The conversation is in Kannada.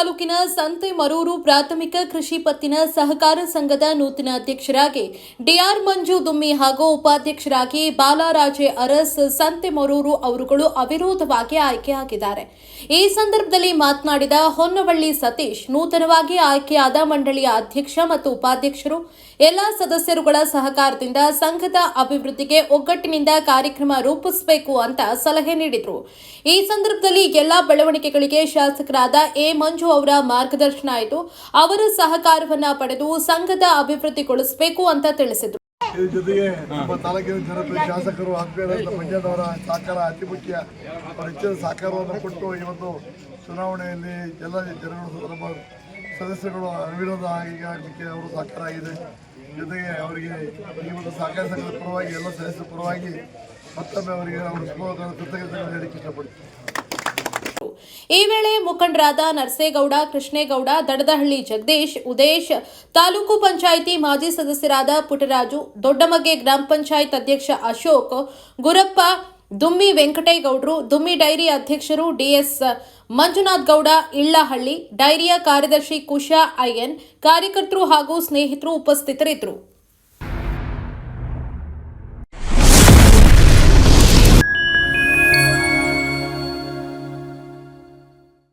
ತಾಲೂಕಿನ ಸಂತೆಮರೂರು ಪ್ರಾಥಮಿಕ ಕೃಷಿ ಪತ್ತಿನ ಸಹಕಾರ ಸಂಘದ ನೂತನ ಅಧ್ಯಕ್ಷರಾಗಿ ಡಿಆರ್ ಮಂಜು ದುಮ್ಮಿ ಹಾಗೂ ಉಪಾಧ್ಯಕ್ಷರಾಗಿ ಬಾಲರಾಜೆ ಅರಸ್ ಸಂತೆಮರೂರು ಅವರುಗಳು ಅವಿರೋಧವಾಗಿ ಆಯ್ಕೆಯಾಗಿದ್ದಾರೆ. ಈ ಸಂದರ್ಭದಲ್ಲಿ ಮಾತನಾಡಿದ ಹೊನ್ನವಳ್ಳಿ ಸತೀಶ್, ನೂತನವಾಗಿ ಆಯ್ಕೆಯಾದ ಮಂಡಳಿಯ ಅಧ್ಯಕ್ಷ ಮತ್ತು ಉಪಾಧ್ಯಕ್ಷರು ಎಲ್ಲ ಸದಸ್ಯರುಗಳ ಸಹಕಾರದಿಂದ ಸಂಘದ ಅಭಿವೃದ್ಧಿಗೆ ಒಗ್ಗಟ್ಟಿನಿಂದ ಕಾರ್ಯಕ್ರಮ ರೂಪಿಸಬೇಕು ಅಂತ ಸಲಹೆ ನೀಡಿದರು. ಈ ಸಂದರ್ಭದಲ್ಲಿ ಎಲ್ಲ ಬೆಳವಣಿಗೆಗಳಿಗೆ ಶಾಸಕರಾದ ಎ ಮಂಜು ಅವರ ಮಾರ್ಗದರ್ಶನ ಆಯಿತು. ಅವರ ಸಹಕಾರವನ್ನ ಪಡೆದು ಸಂಘದ ಅಭಿವೃದ್ಧಿಗೊಳಿಸಬೇಕು ಅಂತ ತಿಳಿಸಿದರು. ಇದ್ರ ಜೊತೆಗೆ ನಮ್ಮ ತಾಲೂಕಿನ ಜನಪ್ರಿಯ ಶಾಸಕರು ಆತ್ಮೀಯರಾದ ಮಂಜಣ್ಣವರ ಸಹಕಾರ ಅತಿ ಮುಖ್ಯ. ಅವರ ಹೆಚ್ಚಿನ ಸಹಕಾರವನ್ನು ಕೊಟ್ಟು ಈ ಒಂದು ಚುನಾವಣೆಯಲ್ಲಿ ಎಲ್ಲ ಜನಗಳು ನಮ್ಮ ಸದಸ್ಯರುಗಳು ಅವಿರೋಧ ಆಗಲಿಕ್ಕೆ ಅವರು ಸಹಕಾರ ಆಗಿದೆ. ಜೊತೆಗೆ ಅವರಿಗೆ ಈ ಒಂದು ಸಹಕಾರ ಸಂಘದ ಪರವಾಗಿ ಎಲ್ಲ ಸದಸ್ಯರ ಪರವಾಗಿ ಮತ್ತೊಮ್ಮೆ ಅವರಿಗೆ ಅವರು ಕೃತಜ್ಞತೆಗಳನ್ನು ಹೇಳಲಿಕ್ಕೆ ಇಷ್ಟಪಡ್ತೀನಿ. ಈ ವೇಳೆ ಮುಖಂಡರಾದ ನರಸೇಗೌಡ, ಕೃಷ್ಣೇಗೌಡ, ದಡದಹಳ್ಳಿ ಜಗದೀಶ್, ಉದೇಶ್, ತಾಲೂಕು ಪಂಚಾಯಿತಿ ಮಾಜಿ ಸದಸ್ಯರಾದ ಪುಟ್ಟರಾಜು, ದೊಡ್ಡಮಗೆ ಗ್ರಾಮ ಪಂಚಾಯತ್ ಅಧ್ಯಕ್ಷ ಅಶೋಕ್, ಗುರಪ್ಪ, ದುಮ್ಮಿ ವೆಂಕಟೇಗೌಡರು, ದುಮ್ಮಿ ಡೈರಿ ಅಧ್ಯಕ್ಷರು ಡಿಎಸ್ ಮಂಜುನಾಥ್ ಗೌಡ, ಇಳ್ಳಹಳ್ಳಿ, ಡೈರಿಯ ಕಾರ್ಯದರ್ಶಿ ಕುಶಾ ಐಎನ್, ಕಾರ್ಯಕರ್ತರು ಹಾಗೂ ಸ್ನೇಹಿತರು ಉಪಸ್ಥಿತರಿದ್ದರು.